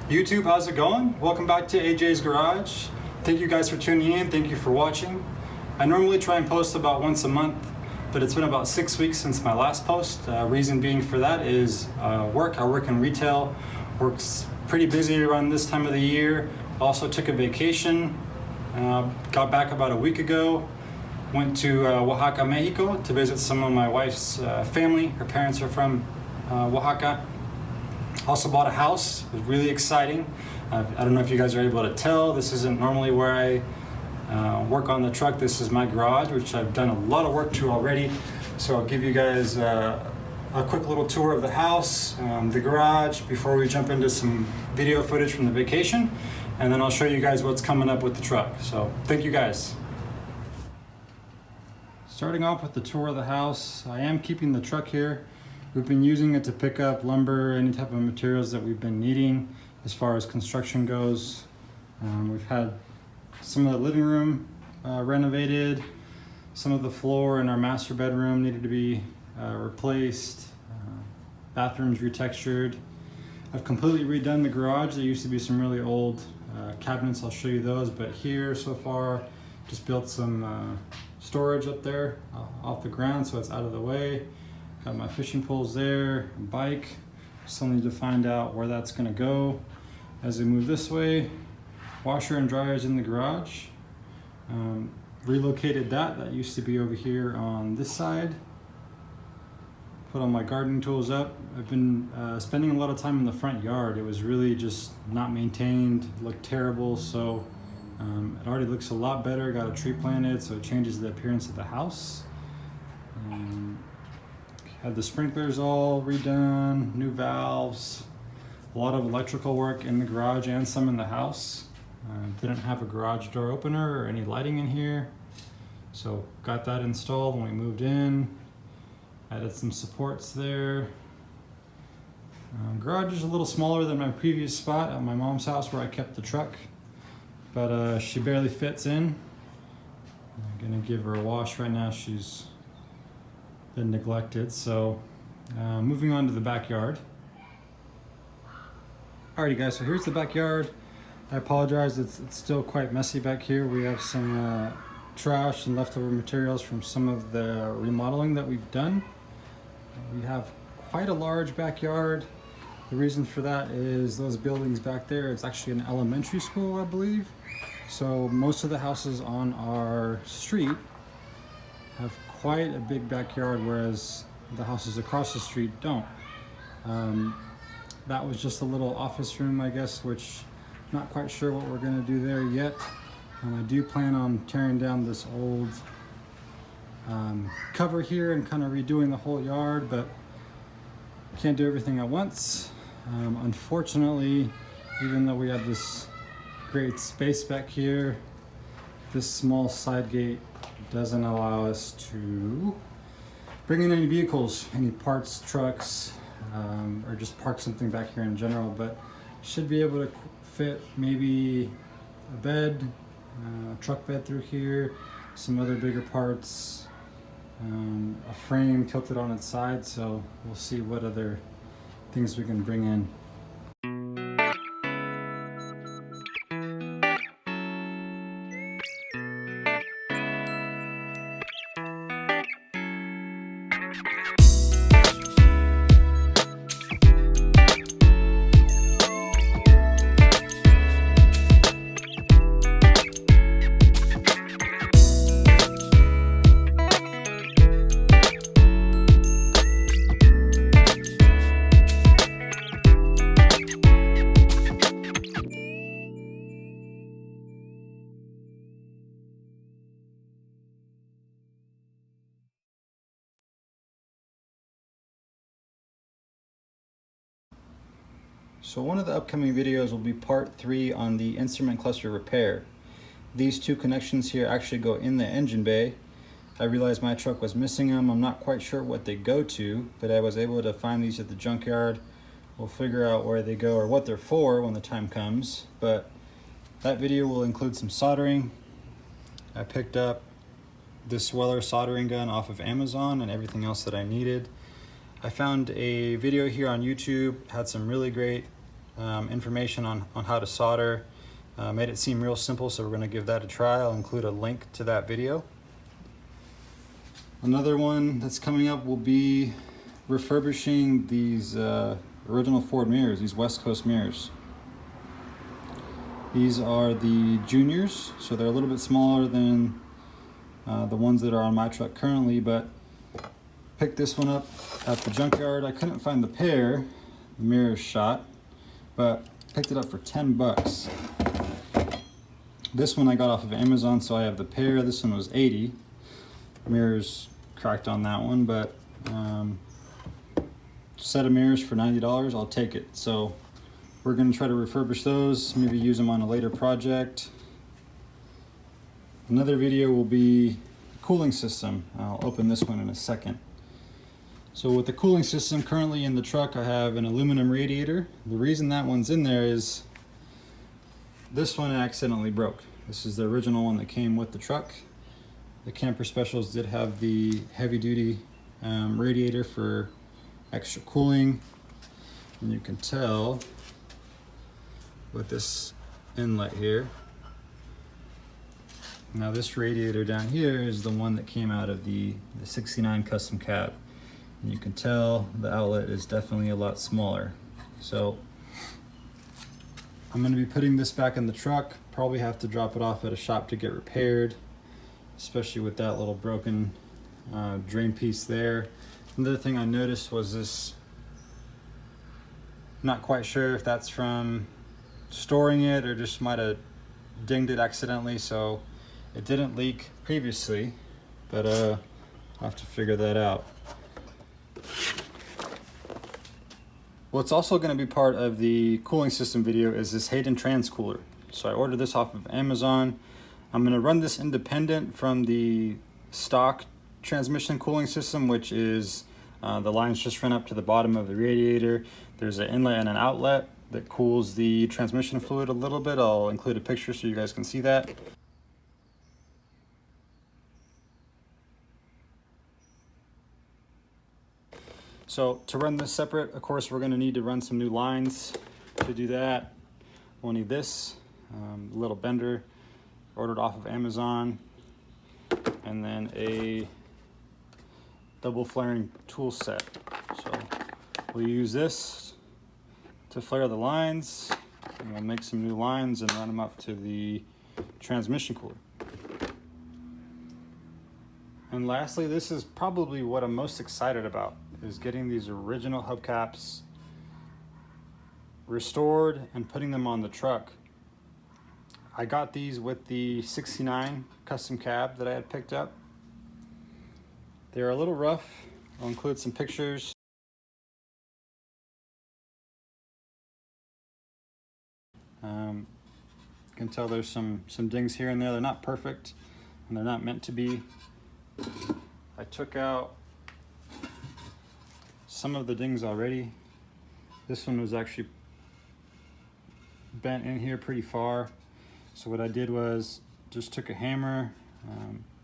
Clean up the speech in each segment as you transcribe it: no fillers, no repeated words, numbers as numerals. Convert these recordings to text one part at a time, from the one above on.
YouTube, how's it going? Welcome back to AJ's Garage. Thank you guys for tuning in. Thank you for watching. I normally try and post about once a month, but it's been about 6 weeks since my last post. Reason being for that is work. I work in retail. Work's pretty busy around this time of the year. Also took a vacation. Got back about a week ago. Went to Oaxaca, Mexico to visit some of my wife's family. Her parents are from Oaxaca. Also bought a house. It was really exciting. I don't know if you guys are able to tell. This isn't normally where I work on the truck. This is my garage, which I've done a lot of work to already. So I'll give you guys a quick little tour of the house, the garage, before we jump into some video footage from the vacation. And then I'll show you guys what's coming up with the truck. So thank you guys. Starting off with the tour of the house, I am keeping the truck here. We've been using it to pick up lumber, any type of materials that we've been needing as far as construction goes. We've had some of the living room renovated. Some of the floor in our master bedroom needed to be replaced. Bathrooms retextured. I've completely redone the garage. There used to be some really old cabinets. I'll show you those, but here so far just built some storage up there off the ground so it's out of the way. Got my fishing poles there, bike. Still need to find out where that's gonna go as we move this way. Washer and dryers in the garage. Relocated that used to be over here on this side. Put all my gardening tools up. I've been spending a lot of time in the front yard. It was really just not maintained, looked terrible, so it already looks a lot better. Got a tree planted, so it changes the appearance of the house. Had the sprinklers all redone, new valves, a lot of electrical work in the garage and some in the house. Didn't have a garage door opener or any lighting in here, so got that installed when we moved in. Added some supports there. Garage is a little smaller than my previous spot at my mom's house where I kept the truck, but she barely fits in. I'm gonna give her a wash right now. She's been neglected. So moving on to the backyard. Alrighty guys, so here's the backyard. I apologize, it's still quite messy back here. We have some trash and leftover materials from some of the remodeling that we've done. We have quite a large backyard. The reason for that is those buildings back there, it's actually an elementary school, I believe. So most of the houses on our street have quite a big backyard, whereas the houses across the street don't. That was just a little office room, I guess, which I'm not quite sure what we're gonna do there yet. I do plan on tearing down this old cover here and kind of redoing the whole yard, but can't do everything at once. Unfortunately, even though we have this great space back here, this small side gate doesn't allow us to bring in any vehicles, any parts, trucks, or just park something back here in general, but should be able to fit maybe a bed, a truck bed through here, some other bigger parts, a frame tilted on its side, so we'll see what other things we can bring in. So one of the upcoming videos will be part 3 on the instrument cluster repair. These two connections here actually go in the engine bay. I realized my truck was missing them. I'm not quite sure what they go to, but I was able to find these at the junkyard. We'll figure out where they go or what they're for when the time comes, but that video will include some soldering. I picked up this Weller soldering gun off of Amazon and everything else that I needed. I found a video here on YouTube, had some really great information on how to solder. Made it seem real simple, so we're going to give that a try. I'll include a link to that video. Another one that's coming up will be refurbishing these original Ford mirrors, these West Coast mirrors. These are the juniors, so they're a little bit smaller than the ones that are on my truck currently, but picked this one up at the junkyard. I couldn't find the pair, the mirror shot, but picked it up for 10 bucks. This one I got off of Amazon, so I have the pair. This one was 80. Mirrors cracked on that one, but set of mirrors for $90, I'll take it. So we're going to try to refurbish those, maybe use them on a later project. Another video will be cooling system. I'll open this one in a second. So with the cooling system currently in the truck, I have an aluminum radiator. The reason that one's in there is this one accidentally broke. This is the original one that came with the truck. The Camper Specials did have the heavy duty radiator for extra cooling. And you can tell with this inlet here. Now this radiator down here is the one that came out of the 69 custom cab. And you can tell the outlet is definitely a lot smaller. So I'm going to be putting this back in the truck. Probably have to drop it off at a shop to get repaired, especially with that little broken drain piece there. Another thing I noticed was this, not quite sure if that's from storing it or just might have dinged it accidentally, so it didn't leak previously, but I'll have to figure that out. What's also going to be part of the cooling system video is this Hayden trans cooler. So I ordered this off of Amazon. I'm going to run this independent from the stock transmission cooling system, which is the lines just run up to the bottom of the radiator. There's an inlet and an outlet that cools the transmission fluid a little bit. I'll include a picture so you guys can see that. So to run this separate, of course, we're going to need to run some new lines. To do that, we'll need this little bender, ordered off of Amazon, and then a double flaring tool set. So we'll use this to flare the lines, and we'll make some new lines and run them up to the transmission cooler. And lastly, this is probably what I'm most excited about, is getting these original hubcaps restored and putting them on the truck. I got these with the 69 custom cab that I had picked up. They're a little rough. I'll include some pictures. You can tell there's some dings here and there. They're not perfect, and they're not meant to be. I took out some of the dings already. This one was actually bent in here pretty far. So what I did was just took a hammer,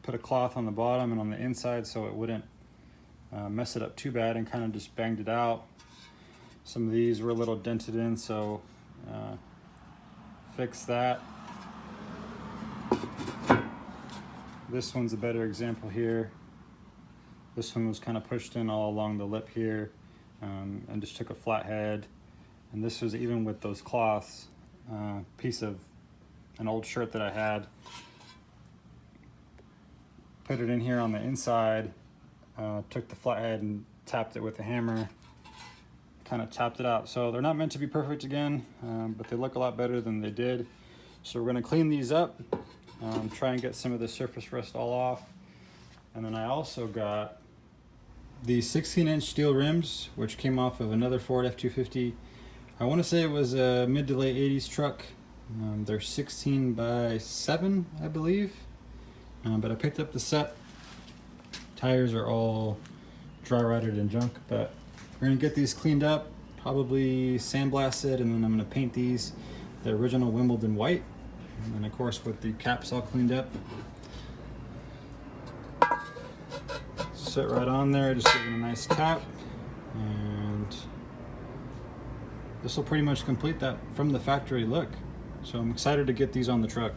put a cloth on the bottom and on the inside so it wouldn't mess it up too bad, and kind of just banged it out. Some of these were a little dented in, so fix that. This one's a better example here. This one was kind of pushed in all along the lip here, and just took a flat head. And this was even with those cloths, piece of an old shirt that I had. Put it in here on the inside, took the flat head and tapped it with a hammer, kind of tapped it out. So they're not meant to be perfect again, but they look a lot better than they did. So we're gonna clean these up, try and get some of the surface rust all off. And then I also got the 16-inch steel rims, which came off of another Ford F250. I want to say it was a mid to late 80s truck. They're 16x7, I believe. But I picked up the set. Tires are all dry rotted and junk, but we're gonna get these cleaned up, probably sandblasted, and then I'm gonna paint these the original Wimbledon white. And then of course with the caps all cleaned up. Sit right on there, just give it a nice tap, and this will pretty much complete that from the factory look. So I'm excited to get these on the truck.